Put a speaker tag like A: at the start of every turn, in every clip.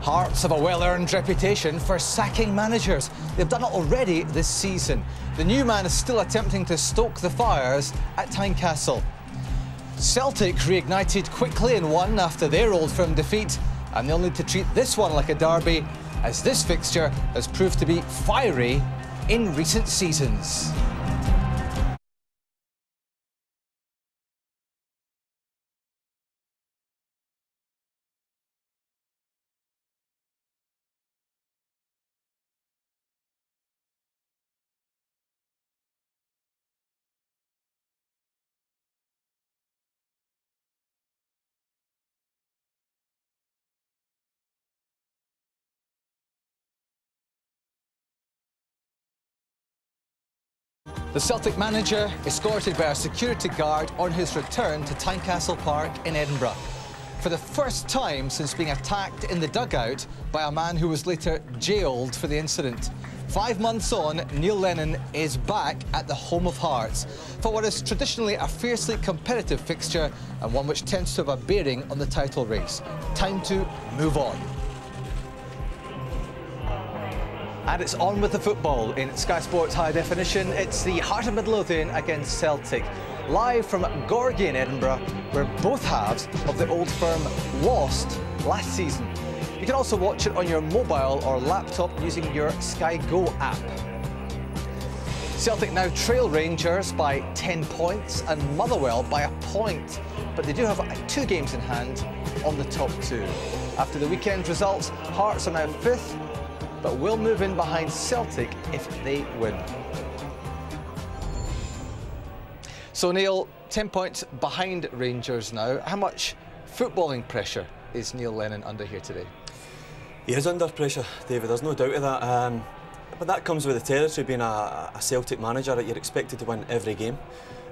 A: Hearts have a well-earned reputation for sacking managers. They've done it already this season. The new man is still attempting to stoke the fires at Tynecastle. Celtic reignited quickly and won after their Old Firm defeat, and they'll need to treat this one like a derby, as this fixture has proved to be fiery in recent seasons. The Celtic manager escorted by a security guard on his return to Tynecastle Park in Edinburgh. For the first time since being attacked in the dugout by a man who was later jailed for the incident. 5 months on, Neil Lennon is back at the home of Hearts for what is traditionally a fiercely competitive fixture and one which tends to have a bearing on the title race. Time to move on. And it's on with the football in Sky Sports High Definition. It's the Heart of Midlothian against Celtic. Live from Gorgie in Edinburgh, where both halves of the Old Firm lost last season. You can also watch it on your mobile or laptop using your Sky Go app. Celtic now trail Rangers by 10 points and Motherwell by a point. But they do have 2 games in hand on the top 2. After the weekend results, Hearts are now 5th, but will move in behind Celtic if they win. So Neil, 10 points behind Rangers now. How much footballing pressure is Neil Lennon under here today?
B: He is under pressure, David, there's no doubt of that. But that comes with the territory, being a Celtic manager, that you're expected to win every game.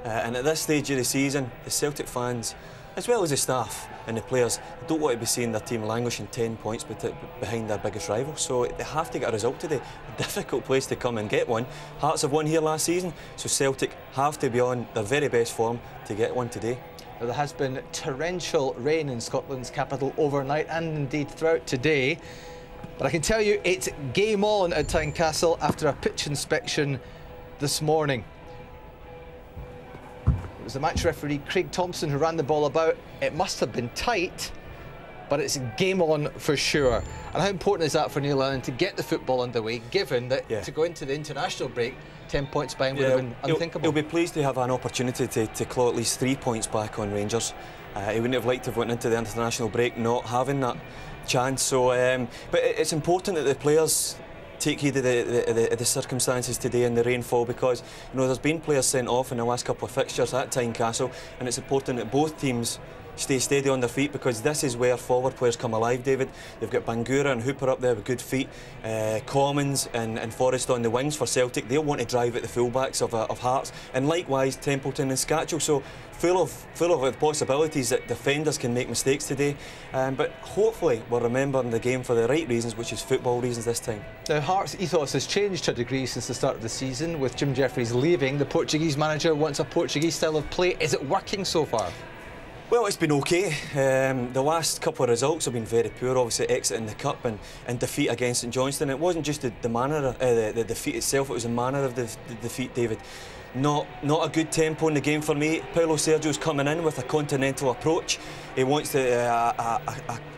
B: And at this stage of the season, the Celtic fans, as well as the staff and the players, don't want to be seeing their team languishing 10 points behind their biggest rival. So they have to get a result today. A difficult place to come and get one. Hearts have won here last season, so Celtic have to be on their very best form to get one today.
A: Now, there has been torrential rain in Scotland's capital overnight and indeed throughout today. But I can tell you it's game on at Tynecastle after a pitch inspection this morning. It was the match referee Craig Thompson who ran the ball about. It must have been tight, but it's game on for sure. And how important is that for Neil Lennon to get the football underway, given that to go into the international break 10 points behind would have been unthinkable?
B: He'll be pleased to have an opportunity to claw at least 3 points back on Rangers. He wouldn't have liked to have went into the international break not having that chance. So, but it's important that the players take heed of the circumstances today and the rainfall, because there's been players sent off in the last couple of fixtures at Tynecastle, and it's important that both teams stay steady on their feet, because this is where forward players come alive, David. They've got Bangura and Hooper up there with good feet, Commons and Forrest on the wings for Celtic. They'll want to drive at the fullbacks of Hearts, and likewise Templeton and Scatchell. So full of possibilities that defenders can make mistakes today, but hopefully we're remembering the game for the right reasons, which is football reasons this time.
A: Now, Hearts' ethos has changed to a degree since the start of the season, with Jim Jeffries leaving. The Portuguese manager wants a Portuguese style of play. Is it working so far?
B: Well, it's been okay. The last couple of results have been very poor. Obviously, exit in the cup and defeat against St Johnstone. It wasn't just the manner, the defeat itself. It was the manner of the defeat, David. Not a good tempo in the game for me. Paulo Sergio's coming in with a continental approach. He wants a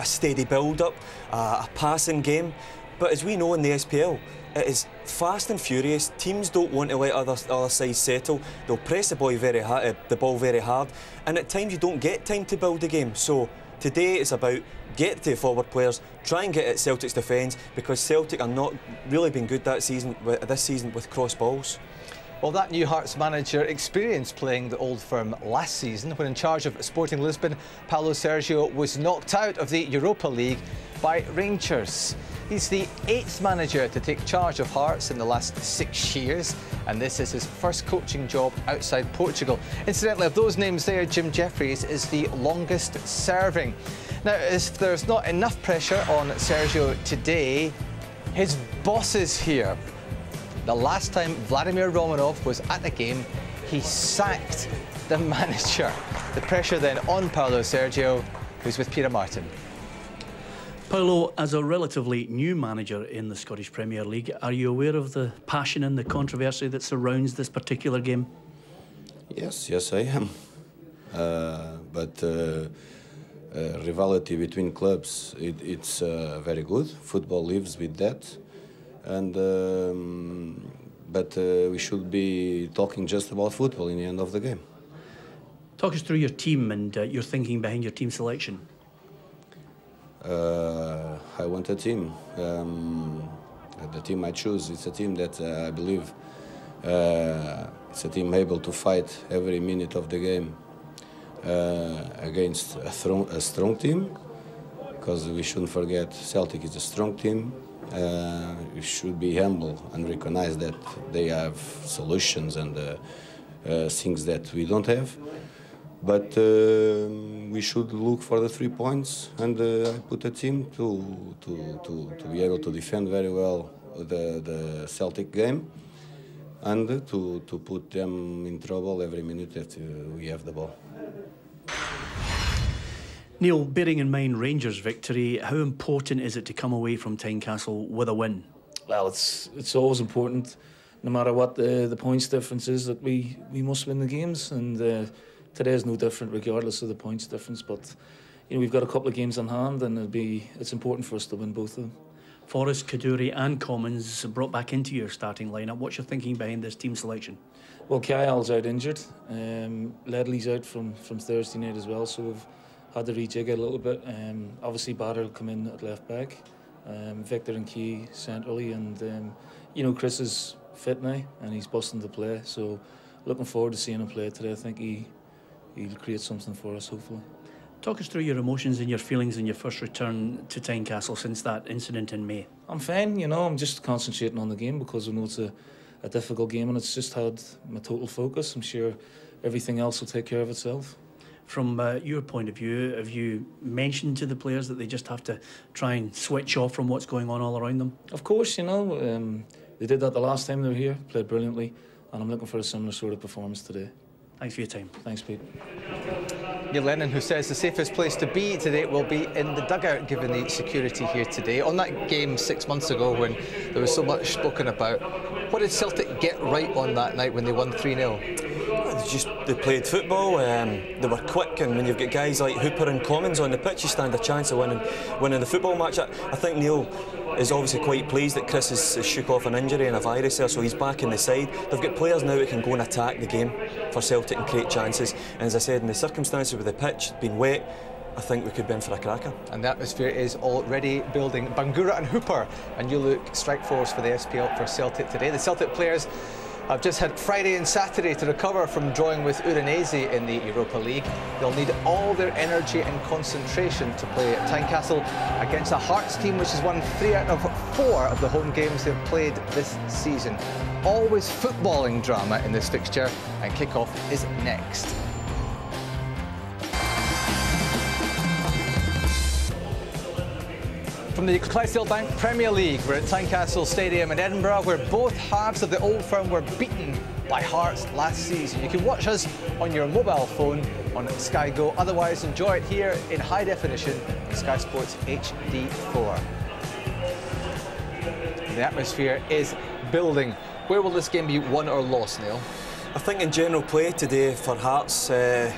B: steady build-up, a passing game. But as we know in the SPL, it is fast and furious. Teams don't want to let other sides settle. They'll press the ball very hard, and at times you don't get time to build the game. So today it's about get to forward players, try and get at Celtic's defence, because Celtic are not really been good this season with cross balls.
A: Well, that new Hearts manager experienced playing the Old Firm last season when in charge of Sporting Lisbon. Paulo Sergio was knocked out of the Europa League by Rangers. He's the 8th manager to take charge of Hearts in the last 6 years, and this is his first coaching job outside Portugal. Incidentally, of those names there, Jim Jeffries is the longest serving. Now, if there's not enough pressure on Sergio today, his boss is here. The last time Vladimir Romanov was at the game, he sacked the manager. The pressure then on Paulo Sergio, who's with Peter Martin.
C: Paulo, as a relatively new manager in the Scottish Premier League, are you aware of the passion and the controversy that surrounds this particular game?
D: Yes, I am. But rivalry between clubs, it's very good. Football lives with that, and but we should be talking just about football in the end of the game.
C: Talk us through your team and your thinking behind your team selection.
D: I want a team. The team I choose, it's a team that I believe it's a team able to fight every minute of the game against a strong team, because we shouldn't forget Celtic is a strong team. We should be humble and recognize that they have solutions and things that we don't have. But we should look for the 3 points, and I put a team to be able to defend very well the Celtic game, and to put them in trouble every minute that we have the ball.
C: Neil, bearing in mind Rangers' victory, how important is it to come away from Tynecastle with a win?
E: Well, it's always important, no matter what the points difference is, that we must win the games, and today is no different regardless of the points difference. But you know, we've got a couple of games on hand, and it's important for us to win both of them.
C: Forrest, Kaduri and Commons brought back into your starting lineup. What's your thinking behind this team selection?
E: Well, Kyle's out injured. Ledley's out from Thursday night as well, so we've had to rejig it a little bit. Obviously, Bader will come in at left back, Victor and Key centrally, and you know, Chris is fit now and he's busting to play. So looking forward to seeing him play today. I think he'll create something for us, hopefully.
C: Talk us through your emotions and your feelings in your first return to Tynecastle since that incident in May.
E: I'm fine, you know. I'm just concentrating on the game because I know it's a difficult game, and it's just had my total focus. I'm sure everything else will take care of itself.
C: From your point of view, have you mentioned to the players that they just have to try and switch off from what's going on all around them?
E: Of course, you know. They did that the last time they were here, played brilliantly, and I'm looking for a similar sort of performance today.
C: Thanks for your time.
E: Thanks, Pete.
A: Neil Lennon, who says the safest place to be today will be in the dugout, given the security here today. On that game 6 months ago, when there was so much spoken about, what did Celtic get right on that night when they won 3-0?
B: They played football, they were quick, and when you've got guys like Hooper and Commons on the pitch, you stand a chance of winning the football match. I think Neil is obviously quite pleased that Chris has shook off an injury and a virus there, so he's back in the side. They've got players now that can go and attack the game for Celtic and create chances, and as I said, in the circumstances with the pitch being wet, I think we could be in for a cracker.
A: And the atmosphere is already building. Bangura and Hooper and you look strike force for the SPL for Celtic today. The Celtic players have just had Friday and Saturday to recover from drawing with Udinese in the Europa League. They'll need all their energy and concentration to play at Tynecastle against a Hearts team which has won 3 out of 4 of the home games they've played this season. Always footballing drama in this fixture, and kick-off is next. From the Clydesdale Bank Premier League, we're at Tynecastle Stadium in Edinburgh, where both halves of the Old Firm were beaten by Hearts last season. You can watch us on your mobile phone on Sky Go. Otherwise, enjoy it here in high definition on Sky Sports HD4. The atmosphere is building. Where will this game be won or lost, Neil?
B: I think in general play today for Hearts, I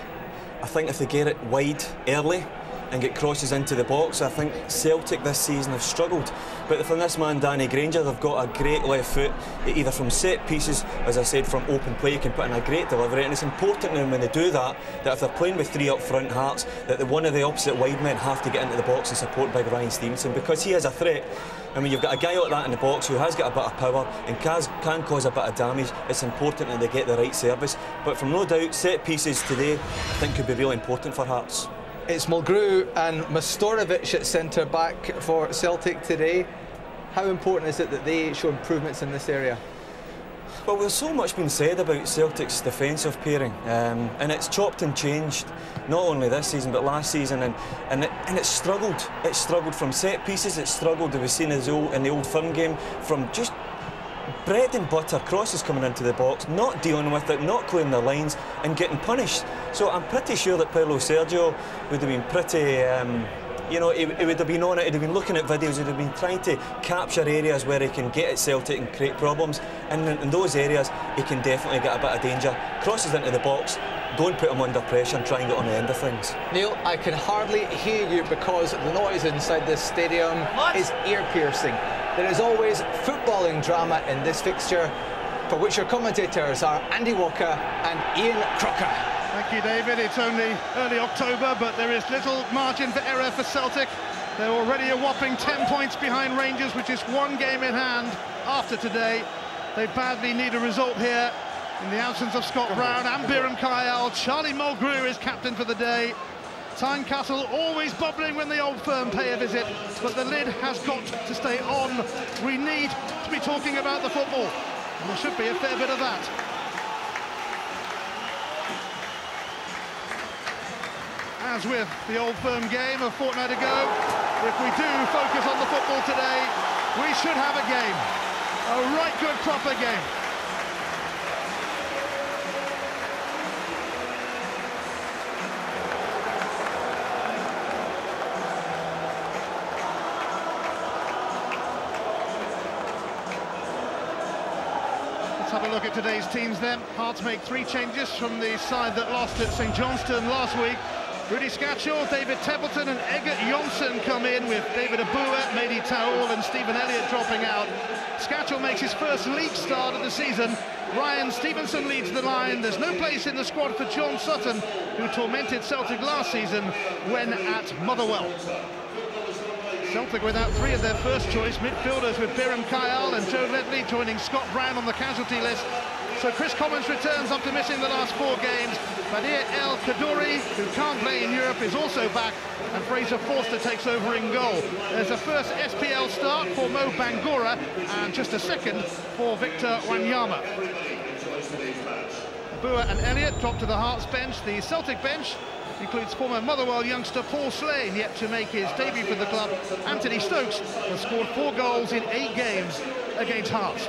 B: think if they get it wide early and get crosses into the box, I think Celtic this season have struggled. But from this man Danny Granger, they've got a great left foot, either from set pieces, as I said, from open play, you can put in a great delivery, and it's important now when they do that, that if they're playing with 3 up front Hearts, that one of the opposite wide men have to get into the box and support big Ryan Stevenson, because he is a threat. I mean, you've got a guy like that in the box who has got a bit of power and can cause a bit of damage. It's important that they get the right service. But from no doubt, set pieces today, I think could be really important for Hearts.
A: It's Mulgrew and Mastorovic at centre-back for Celtic today. How important is it that they show improvements in this area?
B: Well, there's so much been said about Celtic's defensive pairing, and it's chopped and changed, not only this season but last season, and it's struggled. It's struggled from set pieces, it's struggled, we've seen in the Old Firm game, from just bread and butter crosses coming into the box, not dealing with it, not clearing their lines and getting punished. So I'm pretty sure that Paulo Sergio would have been pretty you know, he would have been on it, he'd have been looking at videos, he'd have been trying to capture areas where he can get at Celtic and create problems. And in those areas, he can definitely get a bit of danger. Crosses into the box, go and put him under pressure and try and get on the end of things.
A: Neil, I can hardly hear you because the noise inside this stadium is ear-piercing. There is always footballing drama in this fixture, for which your commentators are Andy Walker and Ian Crocker.
F: Thank you, David. It's only early October, but there is little margin for error for Celtic. They're already a whopping 10 points behind Rangers, which is one game in hand after today. They badly need a result here. In the absence of Scott Brown and Biram Kyle, Charlie Mulgrew is captain for the day. Tynecastle always bubbling when the Old Firm pay a visit, but the lid has got to stay on. We need to be talking about the football, and there should be a fair bit of that. As with the Old Firm game a fortnight ago, if we do focus on the football today, we should have a game. A right good, proper game. Let's have a look at today's teams then. Hearts make 3 changes from the side that lost at St Johnstone last week. Rudy Scatchell, David Templeton and Egert Jonsson come in, with David Abua, Mehdi Taoul and Stephen Elliott dropping out. Scatchell makes his first league start of the season. Ryan Stevenson leads the line. There's no place in the squad for John Sutton, who tormented Celtic last season when at Motherwell. Celtic without 3 of their first choice midfielders, with Biram Kyle and Joe Ledley joining Scott Brown on the casualty list. So Chris Commons returns after missing the last 4 games. Badir El Kaddouri, who can't play in Europe, is also back, and Fraser Forster takes over in goal. There's a first SPL start for Mo Bangura and just a second for Victor Wanyama. Abua and Elliott drop to the Hearts bench. The Celtic bench includes former Motherwell youngster Paul Slane, yet to make his debut for the club. Anthony Stokes has scored 4 goals in 8 games against Hearts.